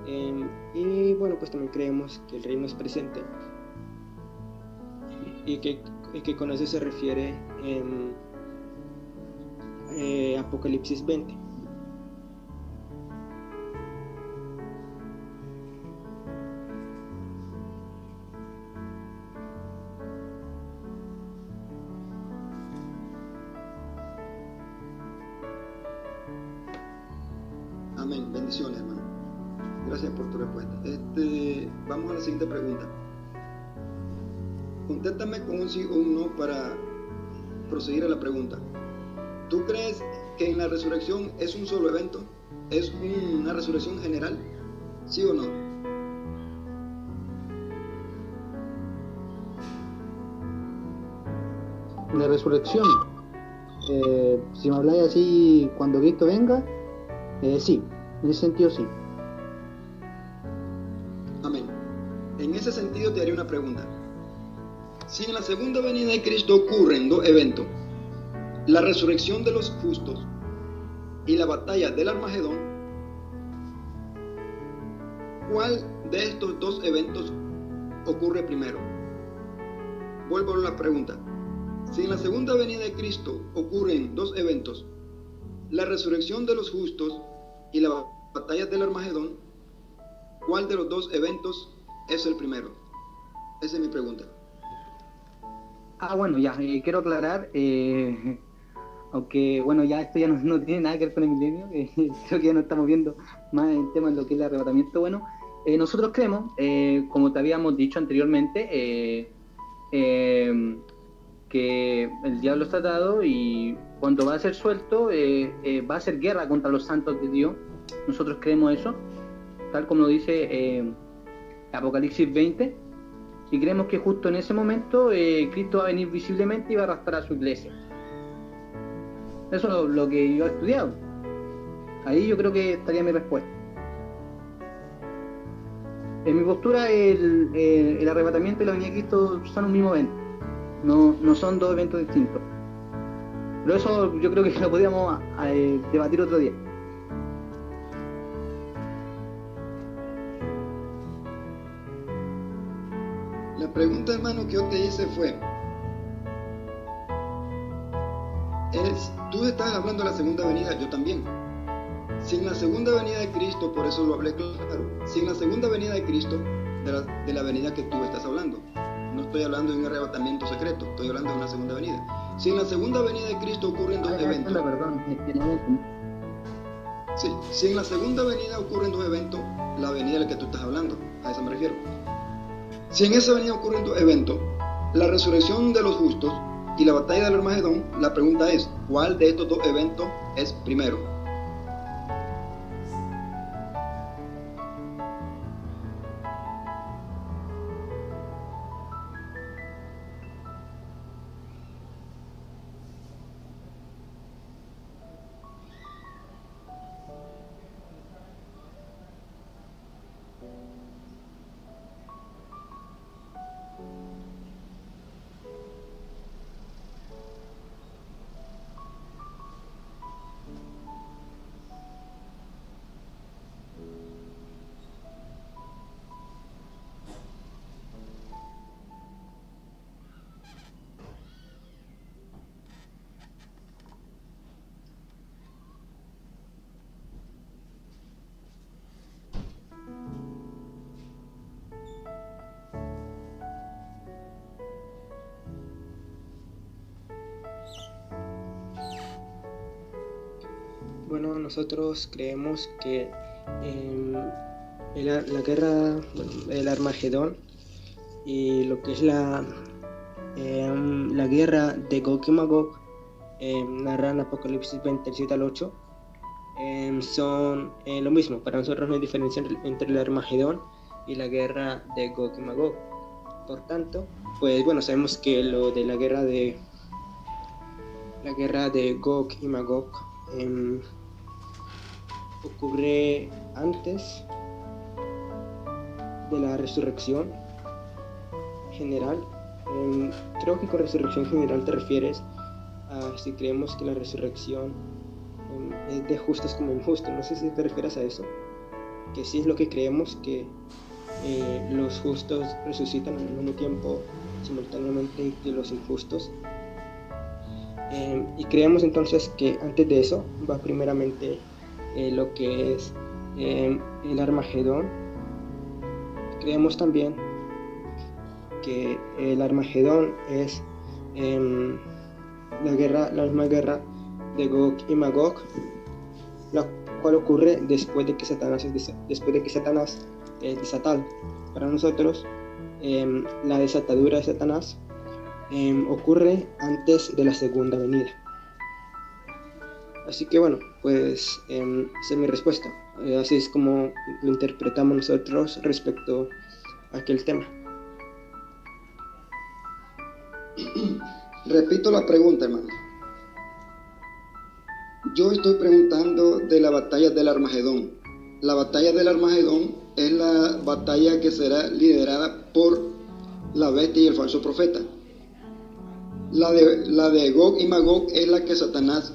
Y bueno, pues también creemos que el reino es presente y que con eso se refiere en Apocalipsis 20. Amén. Bendiciones, hermano. Gracias por tu respuesta. Vamos a la siguiente pregunta. Contéstame con un sí o un no para proseguir a la pregunta. ¿Tú crees que en la resurrección es un solo evento? ¿Es una resurrección general? ¿Sí o no? La resurrección, si me habláis así cuando Cristo venga, sí, en ese sentido sí. Amén. En ese sentido te haré una pregunta. Si en la segunda venida de Cristo ocurren dos eventos, la resurrección de los justos y la batalla del Armagedón, ¿cuál de estos dos eventos ocurre primero? Vuelvo a la pregunta. Si en la segunda venida de Cristo ocurren dos eventos, la resurrección de los justos y la batalla del Armagedón, ¿cuál de los dos eventos es el primero? Esa es mi pregunta. Bueno, ya, quiero aclarar, aunque bueno, ya esto ya no tiene nada que ver con el milenio, creo que ya no estamos viendo más el tema de lo que es el arrebatamiento. Bueno, nosotros creemos, como te habíamos dicho anteriormente, que el diablo está atado y cuando va a ser suelto va a hacer guerra contra los santos de Dios. Nosotros creemos eso, tal como lo dice Apocalipsis 20, y creemos que justo en ese momento Cristo va a venir visiblemente y va a arrastrar a su iglesia. Eso es lo que yo he estudiado. Ahí yo creo que estaría mi respuesta. En mi postura, el arrebatamiento y la venida de Cristo son un mismo evento. No son dos eventos distintos. Pero eso yo creo que lo podríamos debatir otro día. La pregunta, hermano, que yo te hice fue, tú estás hablando de la segunda venida, yo también. Si en la segunda venida de Cristo, por eso lo hablé claro, si en la segunda venida de Cristo, de la venida que tú estás hablando, no estoy hablando de un arrebatamiento secreto, estoy hablando de una segunda venida. Si en la segunda venida de Cristo ocurren dos eventos, si en la segunda venida ocurren dos eventos, la venida de la que tú estás hablando, a esa me refiero. Si en esa venida ocurren dos eventos, la resurrección de los justos y la batalla del Armagedón, la pregunta es, ¿cuál de estos dos eventos es primero? Bueno, nosotros creemos que la guerra, el Armagedón y lo que es la guerra de Gog y Magog, narran Apocalipsis 27 al 8, son lo mismo. Para nosotros no hay diferencia entre el Armagedón y la guerra de Gog y Magog. Por tanto, pues bueno, sabemos que lo de la guerra de Gog y Magog ocurre antes de la resurrección general. Creo que con resurrección general te refieres a si creemos que la resurrección es de justos como injustos. No sé si te refieres a eso. que sí es lo que creemos, que los justos resucitan al mismo tiempo, simultáneamente, que los injustos. Y creemos entonces que antes de eso va primeramente lo que es el Armagedón. Creemos también que el Armagedón es la misma guerra de Gog y Magog, la cual ocurre después de que Satanás es desatado. Para nosotros, la desatadura de Satanás ocurre antes de la segunda venida. Así que bueno, pues esa es mi respuesta. Así es como lo interpretamos nosotros respecto a aquel tema. Repito la pregunta, hermano. Yo estoy preguntando de la batalla del Armagedón. La batalla del Armagedón es la batalla que será liderada por la bestia y el falso profeta. La de Gog y Magog es la que Satanás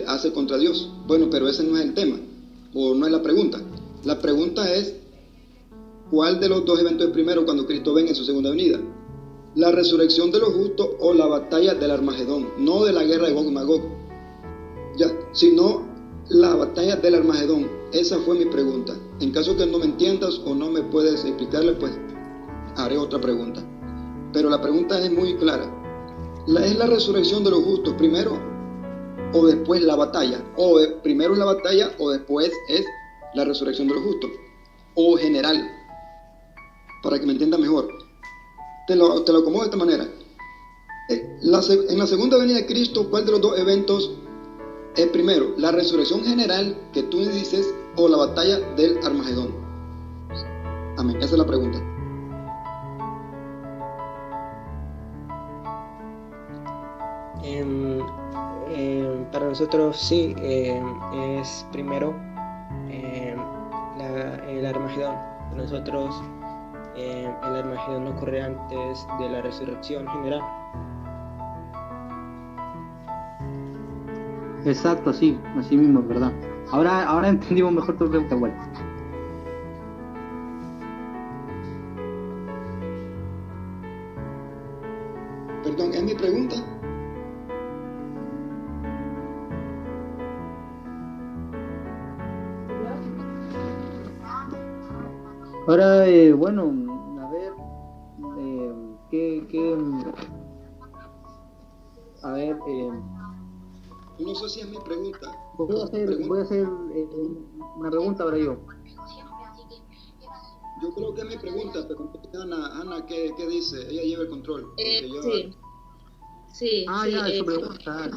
hace contra Dios. Bueno, pero ese no es el tema, o no es la pregunta. La pregunta es, ¿cuál de los dos eventos es primero cuando Cristo venga en su segunda venida? La resurrección de los justos o la batalla del Armagedón, no de la guerra de Gog y Magog, sino la batalla del Armagedón. Esa fue mi pregunta. En caso que no me entiendas o no me puedes explicarle, pues haré otra pregunta. Pero la pregunta es muy clara. ¿Es la resurrección de los justos primero o después la batalla? ¿O primero es la batalla o después es la resurrección de los justos? ¿O general? Para que me entienda mejor. Te lo acomodo de esta manera. En la segunda venida de Cristo, ¿cuál de los dos eventos es primero? ¿La resurrección general que tú dices o la batalla del Armagedón? Amén. Esa es la pregunta. Para nosotros sí, es primero el Armagedón. Para nosotros el Armagedón ocurre antes de la resurrección general. Exacto, sí, así mismo, es verdad. Ahora entendimos mejor tu pregunta, igual. Perdón, ¿es mi pregunta? Ahora, bueno, a ver, a ver, No sé si es mi pregunta. voy a hacer una pregunta para yo. Yo creo que es mi pregunta, pero Ana, ¿qué dice? Ella lleva el control. Sí. Ah, Sí, ya, es su pregunta.